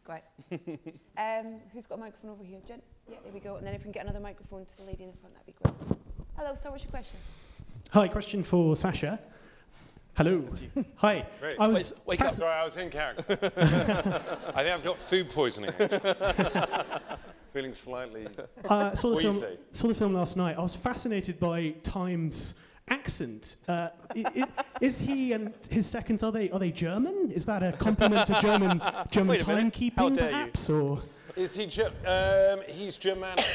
Great. Who's got a microphone over here? Jen? Yeah, there we go. And then if we can get another microphone to the lady in the front, that'd be great. Hello, sir, what's your question? Hi, question for Sacha. Hello. Hi. Great. Wake up. Sorry, I was in character. I think I've got food poisoning. Feeling slightly... Saw the film last night. I was fascinated by Time's accent. Is he and his seconds, are they German? Is that a compliment to German timekeeping, perhaps? Or is he he's Germanic.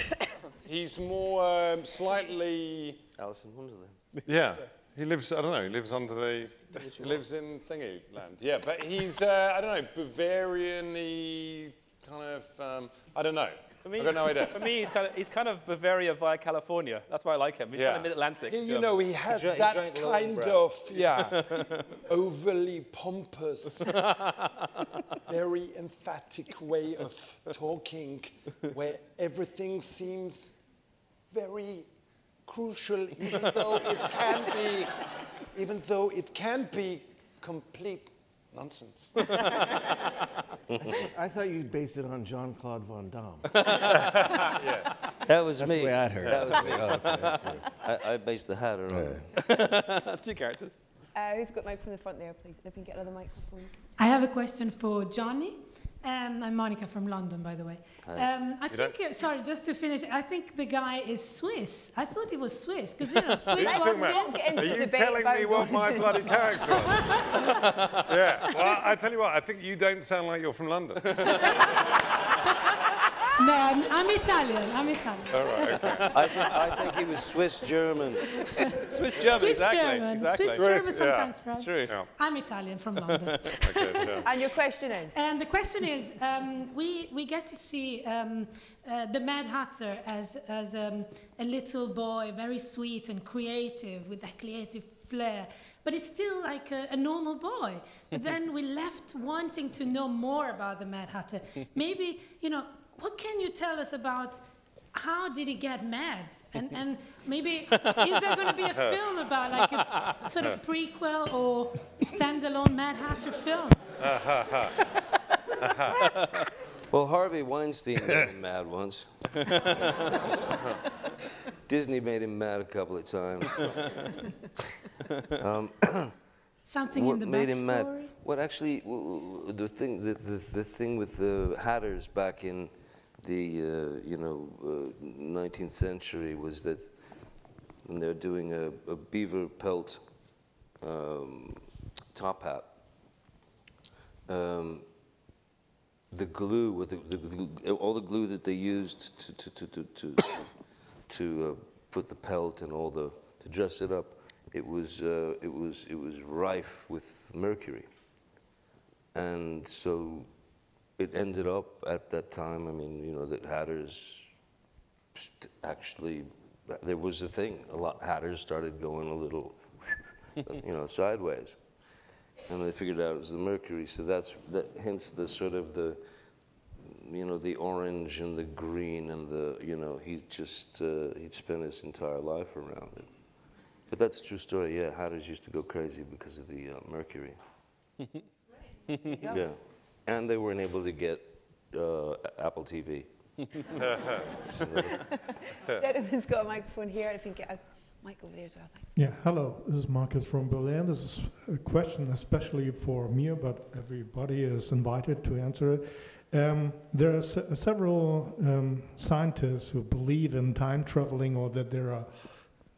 He's more slightly... Alice in Wonderland. Yeah. He lives, I don't know, he lives under the... He lives in Thingy Land. Yeah, but he's, I don't know, Bavarian-y kind of... I don't know. I've got no idea. For me, he's kind of Bavaria via California. That's why I like him. He's kind of mid-Atlantic. You know, he has that kind of, overly pompous, very emphatic way of talking, where everything seems very crucial, even though it can be complete nonsense. I thought you based it on Jean-Claude Van Damme. Yes. That was That's me. the way I'd heard it. That was me. Oh, okay, that's right. I based the Hatter on Two characters. Who's got a mic from the front there, please? If we can get another microphone. I have a question for Johnny. I'm Monica from London, by the way. I think, sorry, just to finish, I think the guy is Swiss. I thought he was Swiss, because, you know, Swiss Are you telling me what my bloody character was? Yeah, well, I tell you what, I think you don't sound like you're from London. No, I'm Italian. All right, okay. I think he was Swiss-German. Swiss-German, Swiss-German. Swiss-German sometimes, It's true. Yeah. I'm Italian from London. Okay, sure. And your question is? And the question is, we get to see the Mad Hatter as a little boy, very sweet and creative, with that creative flair. But he's still like a normal boy. But then we left wanting to know more about the Mad Hatter. Maybe, you know, what can you tell us about how did he get mad? And maybe, is there going to be a film about like a sort of prequel or standalone Mad Hatter film? Well, Harvey Weinstein made him mad once. Disney made him mad a couple of times. Something in the made him mad? backstory? Well, actually, the thing with the Hatters back in the 19th century was that when they're doing a beaver pelt top hat, the glue, all the glue that they used to put the pelt and all to dress it up, it was rife with mercury, and so it ended up at that time. I mean, you know, that Hatters actually, there was a thing. A lot Hatters started going a little, you know, sideways, and they figured out it was the mercury. So hence the sort of the, you know, the orange and the green and the, you know, he'd spent his entire life around it. But that's a true story. Yeah, Hatters used to go crazy because of the mercury. Yeah. And they weren't able to get Apple TV. Gentleman's got a microphone here. If you can get a mic over there as well, thanks. Yeah, hello. This is Marcus from Berlin. This is a question especially for me, but everybody is invited to answer it. There are several scientists who believe in time traveling, or that there are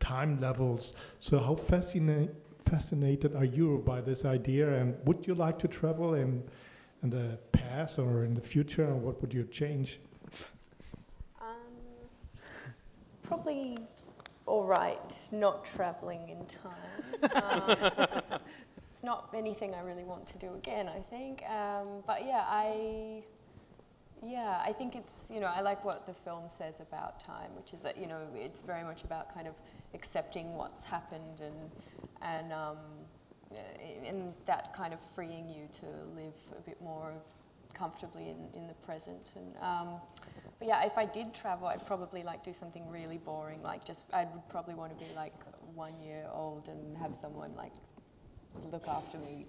time levels. So how fascinated are you by this idea, and would you like to travel in the past or in the future, and what would you change? Probably all right, not traveling in time. It's not anything I really want to do again, I think. But yeah, I think it's, you know, I like what the film says about time, which is that, you know, it's very much about kind of accepting what's happened and that kind of freeing you to live a bit more comfortably in the present. And but yeah, if I did travel, I'd probably like do something really boring, like I would probably want to be like 1 year old and have someone like look after me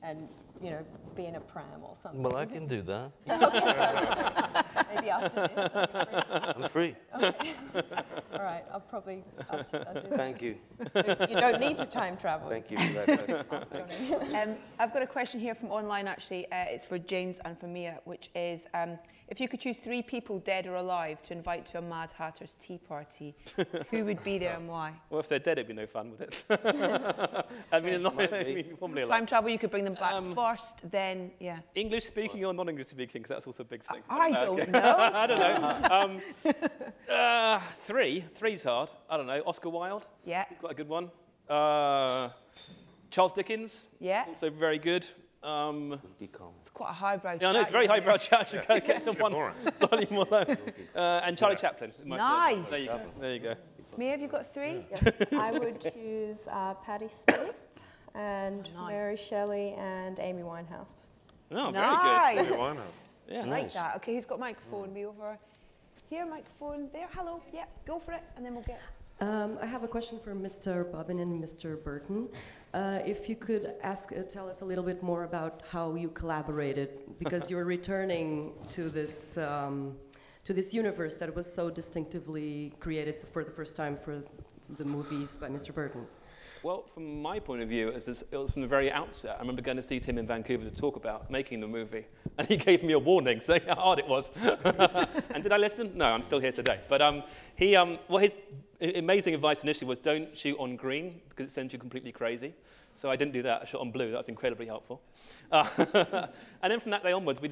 and, you know, be in a pram or something. Well, I can do that. Okay. Maybe after this I'm free. Okay. All right, I'll do that. Thank you. You don't need to time travel. Thank you for that question. Ask Johnny. I've got a question here from online, actually. It's for James and for Mia, which is, if you could choose 3 people, dead or alive, to invite to a Mad Hatter's tea party, who would be there and why? Well, if they're dead, it'd be no fun, would it? I mean, formally alive. Time travel, you could bring them back first, then, yeah. English speaking or non-English speaking, because that's also a big thing. I don't know. I don't know. 3. 3's hard. I don't know. Oscar Wilde. Yeah. He's got a good one. Charles Dickens. Yeah. Also very good. It's quite a highbrow. Yeah, I know, it's very highbrow chat. You can't get someone slightly more low. And Charlie Chaplin. Nice. There you go. There you go. Mia, have you got 3? Yeah. I would choose Patti Smith and Mary Shelley and Amy Winehouse. Oh, very good. Amy Winehouse. Yeah, I like that. Okay, who's got microphone? Be over here, microphone there. Hello. Yeah, go for it, and then we'll get. I have a question for Mr. Bobin and Mr. Burton. If you could tell us a little bit more about how you collaborated, because you're returning to this universe that was so distinctively created for the first time for the movies by Mr. Burton. Well, from my point of view, it was from the very outset. I remember going to see Tim in Vancouver to talk about making the movie, and he gave me a warning saying how hard it was. And did I listen? No, I'm still here today. But his amazing advice initially was don't shoot on green because it sends you completely crazy. So I didn't do that. I shot on blue. That was incredibly helpful. And then from that day onwards, he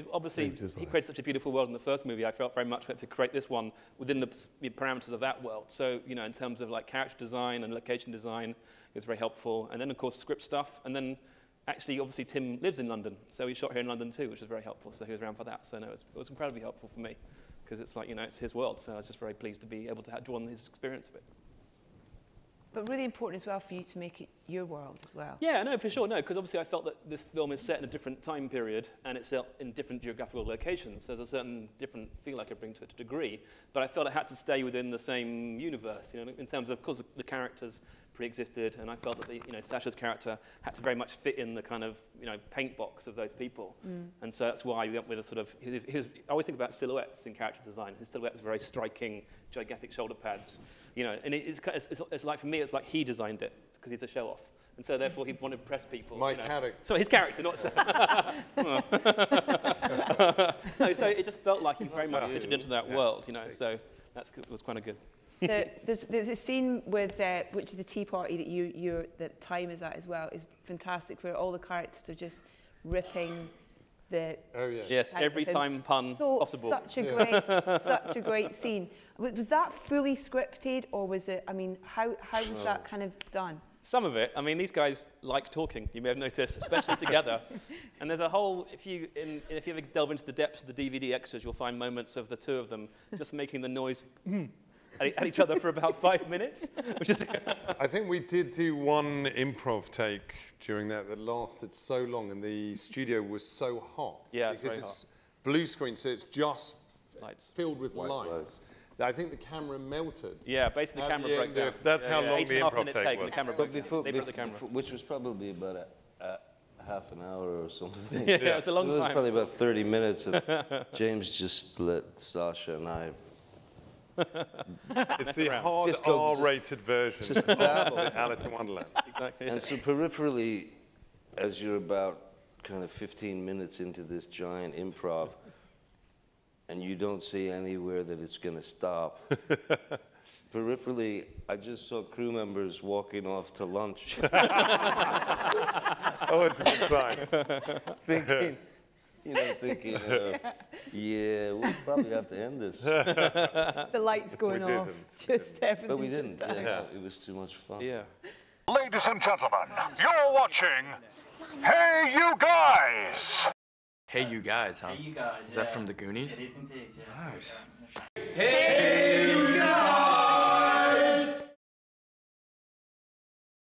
created such a beautiful world in the first movie. I felt very much we had to create this one within the parameters of that world. So, you know, in terms of like character design and location design, it was very helpful. And then, of course, script stuff. And then, actually, obviously, Tim lives in London. So he shot here in London too, which was very helpful. So he was around for that. So no, it was incredibly helpful for me because it's like, you know, it's his world. So I was just very pleased to be able to draw on his experience of it. But really important as well for you to make it your world as well. Yeah, no, for sure, no, because obviously I felt that this film is set in a different time period and it's set in different geographical locations. There's a certain different feel I could bring to it to a degree, but I felt it had to stay within the same universe, you know, in terms of course, the characters pre-existed, and I felt that Sacha's character had to very much fit in the kind of, paint box of those people. And so that's why we went with a sort of, I always think about silhouettes in character design. His silhouette is very striking, gigantic shoulder pads, and it's like, for me, it's like he designed it, because he's a show-off. And so therefore he wanted to impress people. My character. So his character, not so. No, so it just felt like he very much fitted into that world, so it was quite a good. There's the scene with, which is the tea party that time is at as well, is fantastic, where all the characters are just ripping the... Oh, yeah. Yes, every time pun possible. Such a great scene. Was that fully scripted, or was it, how was that kind of done? Some of it. These guys like talking, you may have noticed, especially together. And there's a whole, if you ever delve into the depths of the DVD extras, you'll find moments of the two of them just making the noise at each other for about 5 minutes. Which is I think we did do one improv take during that lasted so long, and the studio was so hot. Yeah, it's because very it's blue screen, so it's just lights. Filled with lights. I think the camera melted. Yeah, basically the camera broke down. That's how long the improv take was. The camera broke down. They broke the camera. Which was probably about half an hour or something. Yeah, it was a long time. It was probably about 30 minutes of James just let Sacha and I... It's the hard R-rated version of Alice in Wonderland. Exactly. And so peripherally, as you're about kind of 15 minutes into this giant improv, and you don't see anywhere that it's going to stop, peripherally, I just saw crew members walking off to lunch. Oh, it's a good sign. Thinking, yeah, we'll probably have to end this. The lights going off. Just everything. But we didn't. Yeah. It was too much fun. Yeah. Ladies and gentlemen, you're watching Hey You Guys! Hey You Guys, huh? Hey You Guys. Is that from the Goonies? It is indeed, yes. Nice. Hey